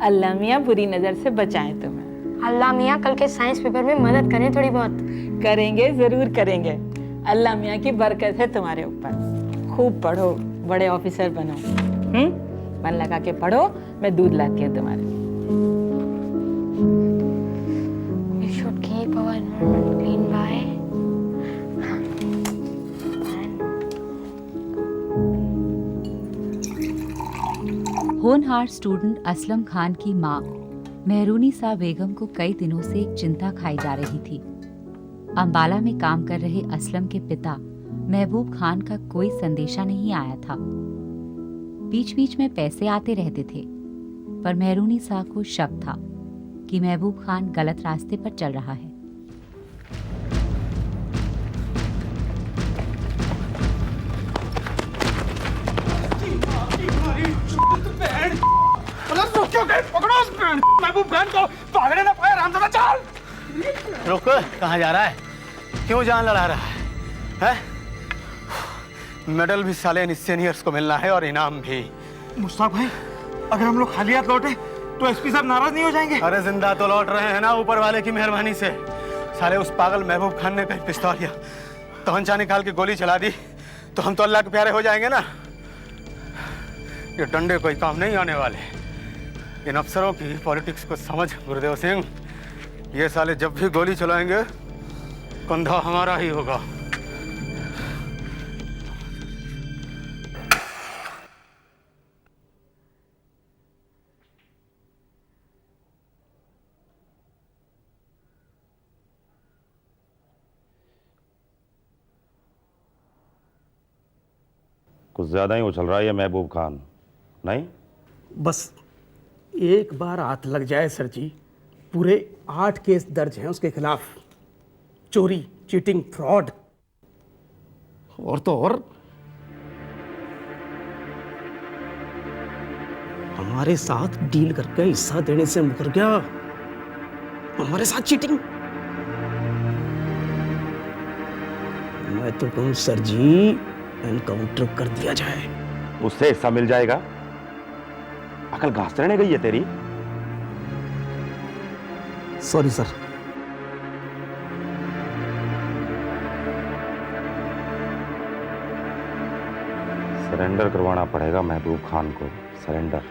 अल्लाह मियाँ बुरी नजर से बचाएं तुम्हें। अल्लाह मियाँ कल के साइंस पेपर में मदद करें थोड़ी बहुत। करेंगे, जरूर करेंगे। अल्लाह मियाँ की बरकत है तुम्हारे ऊपर। खूब पढ़ो, बड़े ऑफिसर बनो। मन लगा के पढ़ो, मैं दूध लाती हूँ तुम्हारे लिए। We should keep our environment clean by होनहार स्टूडेंट असलम खान की मां मेहरूनिसा बेगम को कई दिनों से एक चिंता खाई जा रही थी। अंबाला में काम कर रहे असलम के पिता महबूब खान का कोई संदेशा नहीं आया था। बीच बीच में पैसे आते रहते थे, पर मेहरूनिसा को शक था कि महबूब खान गलत रास्ते पर चल रहा है। पकड़ो उस महबूब खान को, भागने ना पाए रामदादा। चल रुक, कहाँ जा रहा है? क्यों जान लड़ा रहा है? मेडल भी साले इन सीनियर्स को मिलना है और इनाम भी। मुश्ताक भाई, अगर हम लोग खाली हाथ लौटे तो एसपी साहब नाराज नहीं हो जाएंगे? अरे जिंदा तो लौट रहे हैं ना, ऊपर वाले की मेहरबानी से। साले उस पागल महबूब खान ने कहीं पिस्तौल या तमंचा निकाल के गोली चला दी तो हम तो अल्लाह के प्यारे हो जाएंगे ना। ये डंडे कोई काम नहीं आने वाले। इन अफसरों की पॉलिटिक्स को समझ गुरुदेव सिंह। ये साले जब भी गोली चलाएंगे कंधा हमारा ही होगा। कुछ ज्यादा ही उछल रहा है ये महबूब खान, नहीं? बस एक बार हाथ लग जाए सर जी, पूरे 8 केस दर्ज हैं उसके खिलाफ। चोरी, चीटिंग, फ्रॉड और तो और हमारे साथ डील करके हिस्सा देने से मुकर गया। हमारे साथ चीटिंग। मैं तो कहूं सर जी, एनकाउंटर कर दिया जाए। उससे हिस्सा मिल जाएगा? अकल घास चढ़ने गई है तेरी। Sorry sir. सरेंडर करवाना पड़ेगा महबूब खान को। सरेंडर।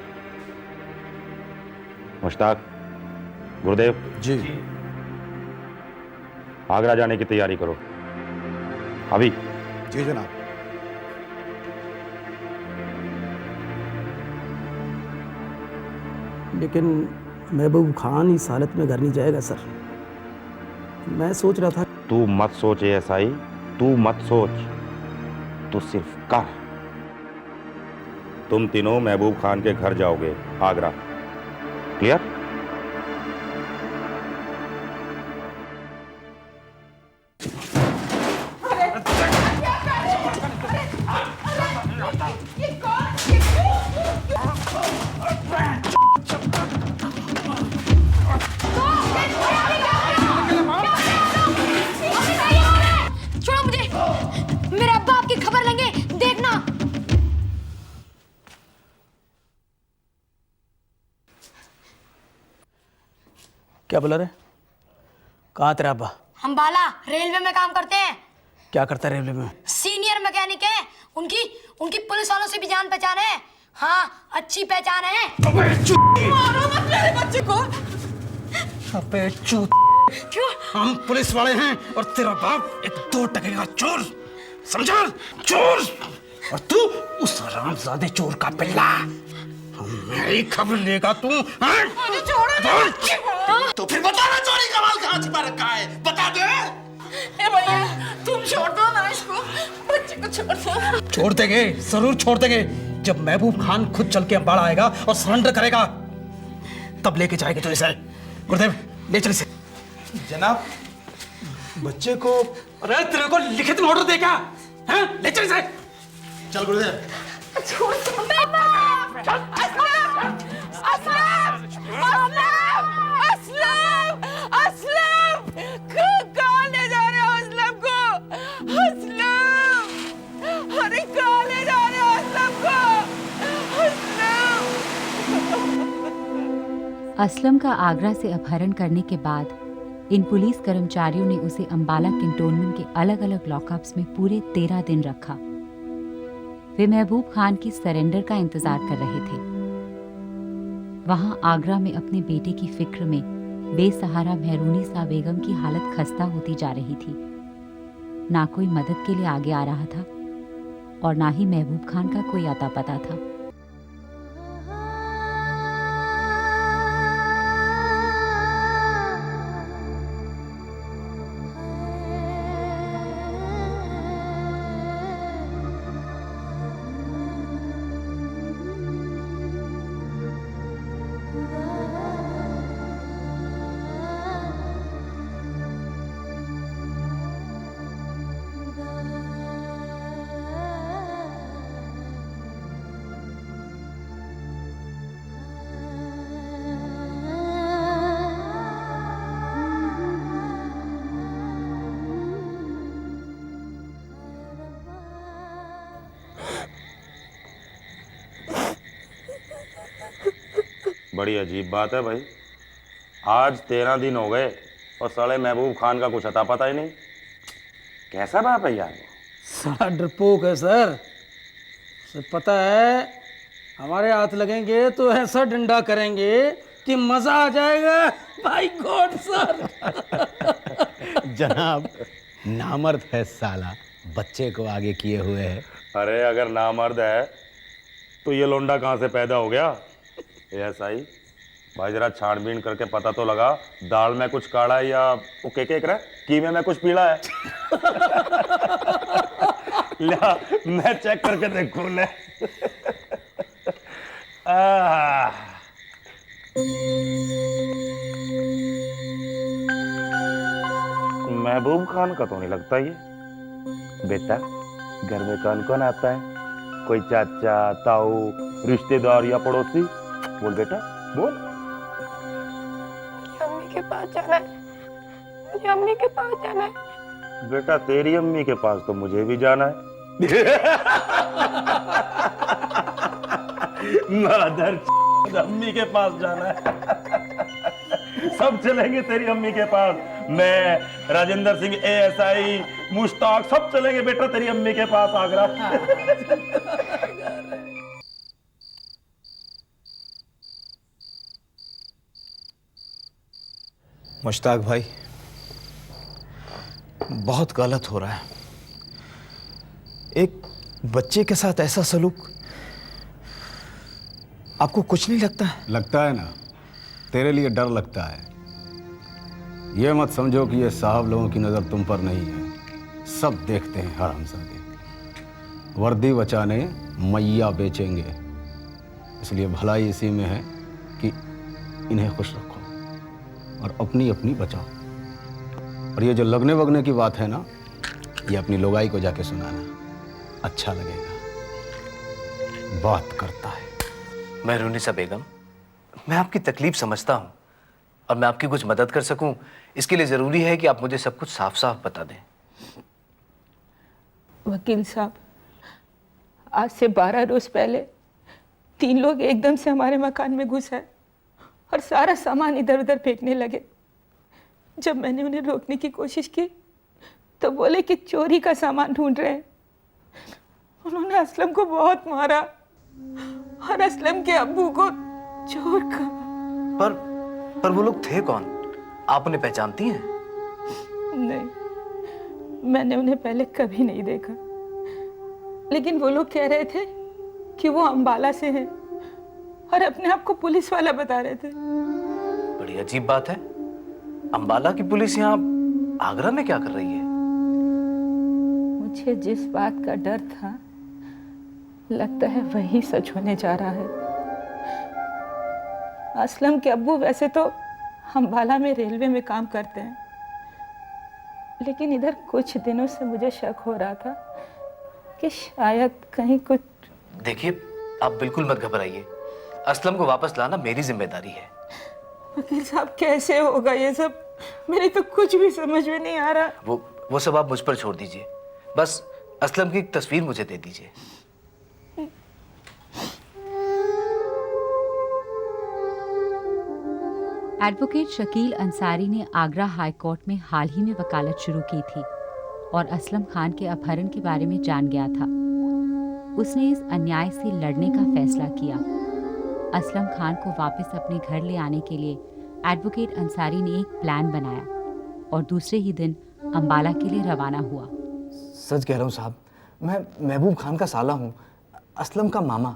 मुश्ताक, गुरुदेव जी। आगरा जाने की तैयारी करो अभी। जी जनाब। लेकिन महबूब खान इस हालत में घर नहीं जाएगा सर। मैं सोच रहा था। तू मत सोच एएसआई, तू मत सोच, तू सिर्फ कर। तुम तीनों महबूब खान के घर जाओगे, आगरा। क्लियर? क्या बोला रे? कहाँ तेरा अब्बा? अंबाला रेलवे में काम करते हैं। क्या करता है रेलवे में? सीनियर मैकेनिक है। उनकी पुलिस वालों से भी जान पहचान है। हाँ, अच्छी पहचान है। मारो मत मेरे बच्चे को। अबे चूत, क्यों? हम पुलिस वाले हैं और तेरा बाप एक 2 टके का चोर, समझा? चोर। और तू उस हरामजादे चोर का पिल्ला। मेरी खबर लेगा तू? मुझे छोड़ो। तो फिर बता ना, चोरी का माल कहाँ छिपा रखा है? बता दे। ए भैया, तुम छोड़ दो ना इसको, बच्चे को छोड़ दो। छोड़ देंगे, जरूर छोड़ देंगे। जब महबूब खान खुद चल के अंबाला आएगा और सरेंडर करेगा, तब लेके जाएंगे तो इसे। गुरुदेव, ले चल इसे। जनाब, बच्चे को। अरे तेरे को लिखित में ऑर्डर दे क्या? हैं? ले चल इसे। चल गुरुदेव। छोड़ दो। असलम, कहाँ ले जा रहे हो असलम को? असलम, अरे कहाँ ले जा रहे हो असलम को? असलम। असलम का आगरा से अपहरण करने के बाद इन पुलिस कर्मचारियों ने उसे अंबाला कैंटोनमेंट के अलग अलग लॉकअप्स में पूरे 13 दिन रखा। वे महबूब खान की सरेंडर का इंतजार कर रहे थे। वहां आगरा में अपने बेटे की फिक्र में बेसहारा मेहरूनी सा बेगम की हालत खस्ता होती जा रही थी। ना कोई मदद के लिए आगे आ रहा था और ना ही महबूब खान का कोई अता पता था। बड़ी अजीब बात है भाई, आज 13 दिन हो गए और साले महबूब खान का कुछ अता पता ही नहीं। कैसा बाप है यार? साला डरपोक है सर। उसे पता है हमारे हाथ लगेंगे तो ऐसा डंडा करेंगे कि मजा आ जाएगा। भाई गॉड सर। जनाब, नामर्द है साला, बच्चे को आगे किए हुए है। अरे अगर नामर्द है तो ये लोंडा कहाँ से पैदा हो गया? एएसआई भाई जरा छानबीन करके पता तो लगा, दाल में कुछ काढ़ा है या वो केक रहा कीमे में कुछ पीला है। ला मैं चेक करके देखूं ले। महबूब खान का तो नहीं लगता ये। बेटा घर में कौन कौन आता है? कोई चाचा, ताऊ, रिश्तेदार या पड़ोसी? बोल बेटा बोल। अम्मी के पास जाना है, मुझे अम्मी के पास जाना है। बेटा तेरी अम्मी के पास तो मुझे भी जाना है। मादर अम्मी के पास जाना है। सब चलेंगे तेरी अम्मी के पास। मैं, राजेंद्र सिंह एएसआई, मुश्ताक, सब चलेंगे बेटा तेरी अम्मी के पास आगरा। मुश्ताक भाई, बहुत गलत हो रहा है। एक बच्चे के साथ ऐसा सलूक, आपको कुछ नहीं लगता है? लगता है ना, तेरे लिए डर लगता है। ये मत समझो कि ये साहब लोगों की नज़र तुम पर नहीं है, सब देखते हैं हरामजादे। वर्दी बचाने मैया बेचेंगे, इसलिए भलाई इसी में है कि इन्हें खुश रखो और अपनी अपनी बचाओ। और ये जो लगने वगने की बात है ना, ये अपनी लोगाई को जाके सुनाना, अच्छा लगेगा। बात करता है। मेहरूनिसा बेगम, मैं आपकी तकलीफ समझता हूँ और मैं आपकी कुछ मदद कर सकूं, इसके लिए ज़रूरी है कि आप मुझे सब कुछ साफ साफ बता दें। वकील साहब, आज से 12 रोज पहले 3 लोग एकदम से हमारे मकान में घुस आए और सारा सामान इधर उधर फेंकने लगे। जब मैंने उन्हें रोकने की कोशिश की तो बोले कि चोरी का सामान ढूंढ रहे हैं। उन्होंने असलम को बहुत मारा और असलम के अब्बू को चोर कहा। पर वो लोग थे कौन? आप उन्हें पहचानती हैं? नहीं, मैंने उन्हें पहले कभी नहीं देखा, लेकिन वो लोग कह रहे थे कि वो अंबाला से हैं और अपने आप को पुलिस वाला बता रहे थे। बड़ी अजीब बात है। अंबाला की पुलिस यहाँ आगरा में क्या कर रही है? मुझे जिस बात का डर था, लगता है वही सच होने जा रहा है। असलम के अब्बू वैसे तो अंबाला में रेलवे में काम करते हैं, लेकिन इधर कुछ दिनों से मुझे शक हो रहा था कि शायद कहीं कुछ। देखिए, आप बिल्कुल मत घबराइए। असलम को वापस लाना मेरी जिम्मेदारी है। वकील साहब, कैसे होगा ये सब? मेरे तो कुछ भी समझ में नहीं आ रहा। वो सब आप मुझ पर छोड़ दीजिए। बस असलम की एक तस्वीर मुझे दे दीजिए। एडवोकेट शकील अंसारी ने आगरा हाई कोर्ट में हाल ही में वकालत शुरू की थी और असलम खान के अपहरण के बारे में जान गया था। उसने इस अन्याय से लड़ने का फैसला किया। असलम खान को वापस अपने घर ले आने के लिए एडवोकेट अंसारी ने एक प्लान बनाया और दूसरे ही दिन अंबाला के लिए रवाना हुआ। सच कह रहा हूँ साहब, मैं महबूब खान का साला हूँ, असलम का मामा।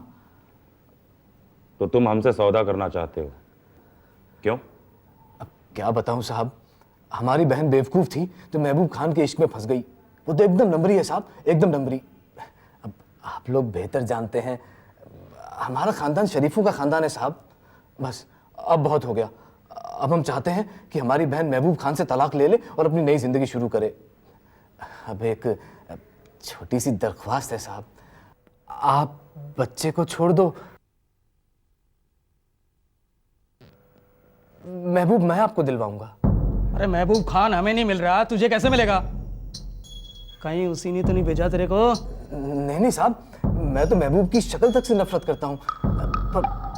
तो तुम हमसे सौदा करना चाहते हो, क्यों? अब क्या बताऊँ साहब, हमारी बहन बेवकूफ़ थी तो महबूब खान के इश्क में फंस गई। वो तो एकदम नंबरी है साहब, एकदम नंबरी। अब आप लोग बेहतर जानते हैं, हमारा ख़ानदान शरीफों का ख़ानदान है साहब। बस अब बहुत हो गया। अब हम चाहते हैं कि हमारी बहन महबूब खान से तलाक ले ले और अपनी नई ज़िंदगी शुरू करे। अब एक छोटी सी दरख्वास्त है साहब, आप बच्चे को छोड़ दो। महबूब मैं आपको दिलवाऊंगा। अरे महबूब खान हमें नहीं मिल रहा, तुझे कैसे मिलेगा? कहीं उसी ने तो नहीं भेजा तेरे को? नहीं साहब, मैं तो महबूब की शक्ल तक से नफरत करता हूँ,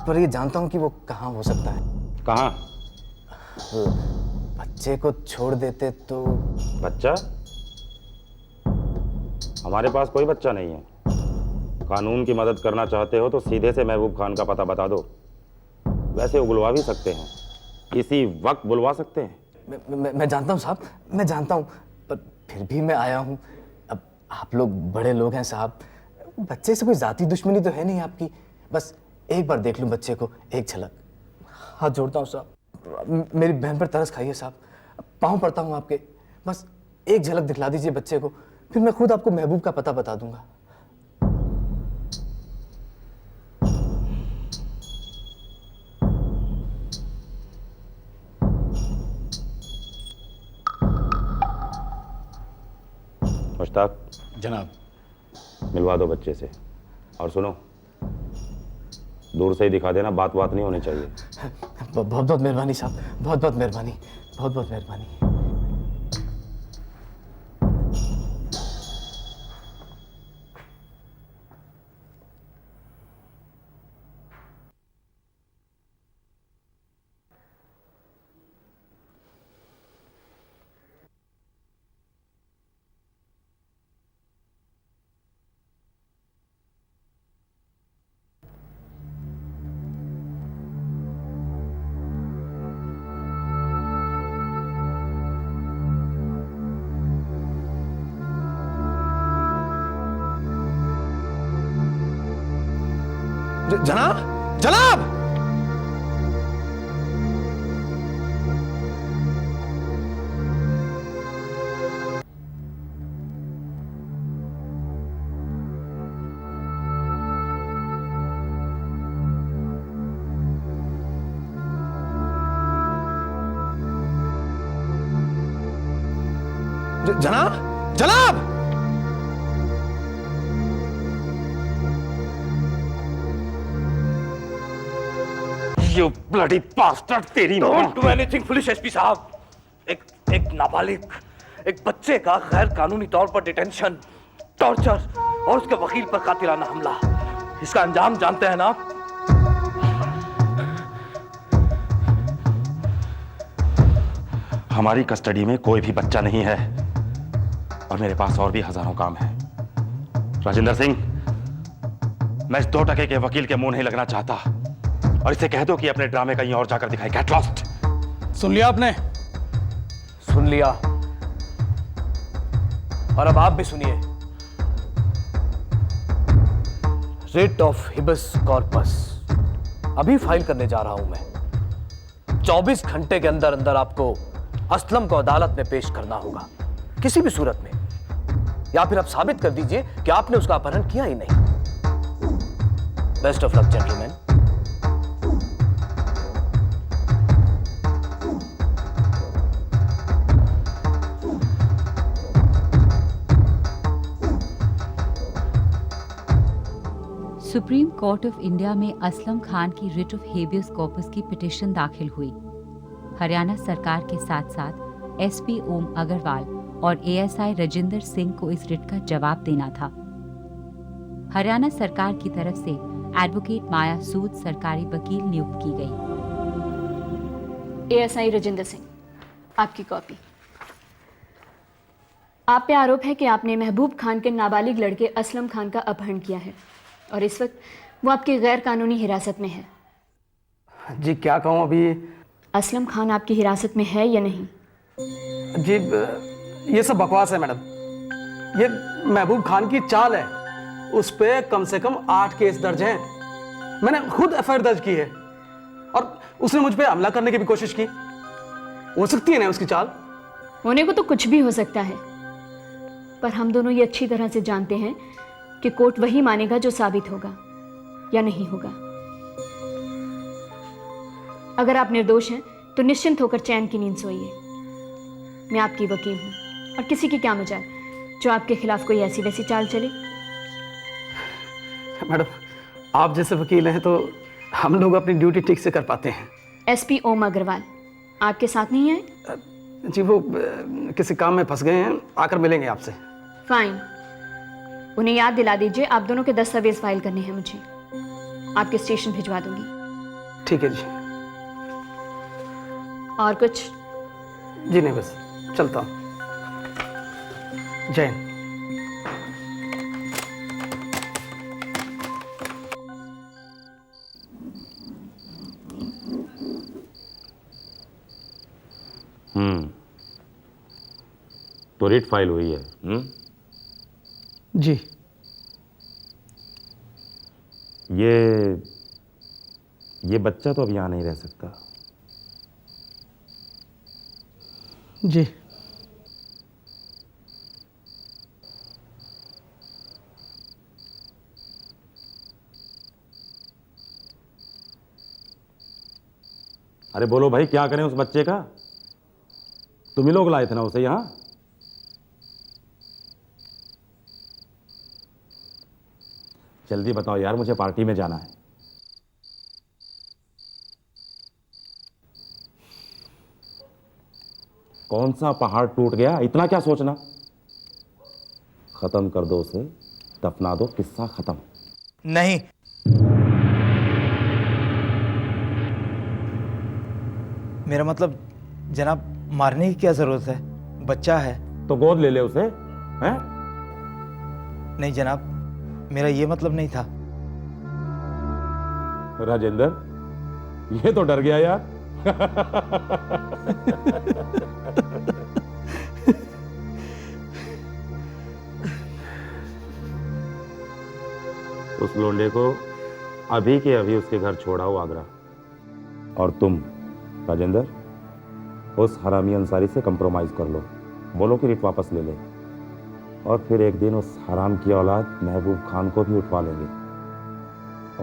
पर ये जानता हूँ कि वो कहाँ हो सकता है। कहाँ? बच्चे को छोड़ देते तो। बच्चा? हमारे पास कोई बच्चा नहीं है। कानून की मदद करना चाहते हो तो सीधे से महबूब खान का पता बता दो। वैसे बुलवा भी सकते हैं, इसी वक्त बुलवा सकते हैं। मैं जानता हूँ साहब, मैं जानता हूँ, पर फिर भी मैं आया हूँ। अब आप लोग बड़े लोग हैं साहब, बच्चे से कोई जाती दुश्मनी तो है नहीं आपकी। बस एक बार देख लूँ बच्चे को, एक झलक। हाथ जोड़ता हूँ साहब, मेरी बहन पर तरस खाइए साहब, पाँव पड़ता हूँ आपके। बस एक झलक दिखला दीजिए बच्चे को, फिर मैं खुद आपको महबूब का पता बता दूंगा। मुश्ताक, जनाब। मिलवा दो बच्चे से। और सुनो, दूर से ही दिखा देना, बात नहीं होनी चाहिए। बहुत बहुत मेहरबानी साहब, बहुत बहुत मेहरबानी, बहुत बहुत मेहरबानी। जनाब, जनाब! जनाब, जनाब! You bloody bastard, तेरी Don't do anything foolish, SP साहब। एक नाबालिग, एक बच्चे का गैर कानूनी तौर पर डिटेंशन, टॉर्चर और उसके वकील पर कातिलाना हमला, इसका अंजाम जानते हैं ना आप? हमारी कस्टडी में कोई भी बच्चा नहीं है और मेरे पास और भी हजारों काम है। राजेंद्र सिंह, मैं इस 2 टके के वकील के मुंह नहीं लगना चाहता और इसे कह दो कि अपने ड्रामे कहीं और जाकर दिखाए। Get lost. सुन लिया आपने? सुन लिया, और अब आप भी सुनिए। रिट ऑफ हिबिस कॉर्पस अभी फाइल करने जा रहा हूं मैं। 24 घंटे के अंदर अंदर आपको असलम को अदालत में पेश करना होगा, किसी भी सूरत में, या फिर आप साबित कर दीजिए कि आपने उसका अपहरण किया ही नहीं। Best of luck gentleman. Supreme court of India में असलम खान की रिट ऑफ हेबियस कॉर्पस की पिटीशन दाखिल हुई। हरियाणा सरकार के साथ साथ एसपी ओम अग्रवाल और एएसआई राजेंद्र सिंह को इस रिट का जवाब देना था। हरियाणा सरकार की तरफ से एडवोकेट माया सूद सरकारी वकील नियुक्त की गई। एएसआई राजेंद्र सिंह, आपकी कॉपी। आप पे आरोप है कि आपने महबूब खान के नाबालिग लड़के असलम खान का अपहरण किया है और इस वक्त वो आपकी गैर कानूनी हिरासत में है। जी क्या कहूँ अभी। असलम खान आपकी हिरासत में है या नहीं? जी ये सब बकवास है मैडम। ये महबूब खान की चाल है। उस पे कम से कम 8 केस दर्ज हैं। मैंने खुद एफआईआर दर्ज की है और उसने मुझ पे हमला करने की भी कोशिश की। हो सकती है ना उसकी चाल? होने को तो कुछ भी हो सकता है, पर हम दोनों ये अच्छी तरह से जानते हैं कि कोर्ट वही मानेगा जो साबित होगा या नहीं होगा। अगर आप निर्दोष हैं तो निश्चिंत होकर चैन की नींद सोइए। मैं आपकी वकील हूं और किसी की क्या मजाल जो आपके खिलाफ कोई ऐसी वैसी चाल चले। मैडम आप जैसे वकील हैं तो हम लोग अपनी ड्यूटी ठीक से कर पाते हैं। एसपी ओम अग्रवाल आपके साथ नहीं आए? जी वो किसी काम में फंस गए हैं, आकर मिलेंगे आपसे। फाइन, उन्हें याद दिला दीजिए आप दोनों के दस्तावेज फाइल करने हैं मुझे। आपके स्टेशन भिजवा दूंगी। ठीक है जी। और कुछ? जी नहीं, बस चलता हूँ। जय हिंद। तो रिट फाइल हुई है। जी ये बच्चा तो अब यहाँ नहीं रह सकता। जी अरे बोलो भाई, क्या करें उस बच्चे का? तुम ही लोग लाए थे ना उसे यहाँ। जल्दी बताओ यार, मुझे पार्टी में जाना है। कौन सा पहाड़ टूट गया, इतना क्या सोचना। खत्म कर दो उसे, दफना दो, किस्सा खत्म। नहीं, मेरा मतलब जनाब, मारने की क्या जरूरत है? बच्चा है तो गोद ले ले उसे। हैं? नहीं जनाब, मेरा ये मतलब नहीं था। राजेंद्र, ये तो डर गया यार। उस लोंडे को अभी के अभी उसके घर छोड़ाओ आगरा। और तुम राजेंद्र, उस हरामी अंसारी से कंप्रोमाइज कर लो, बोलो कि रिट वापस ले ले। और फिर एक दिन उस हराम की औलाद महबूब खान को भी उठवा लेंगे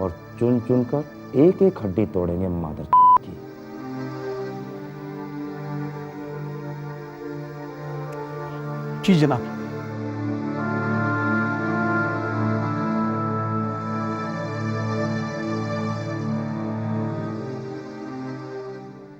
और चुन चुन कर एक एक हड्डी तोड़ेंगे मादर की। जी जनाब।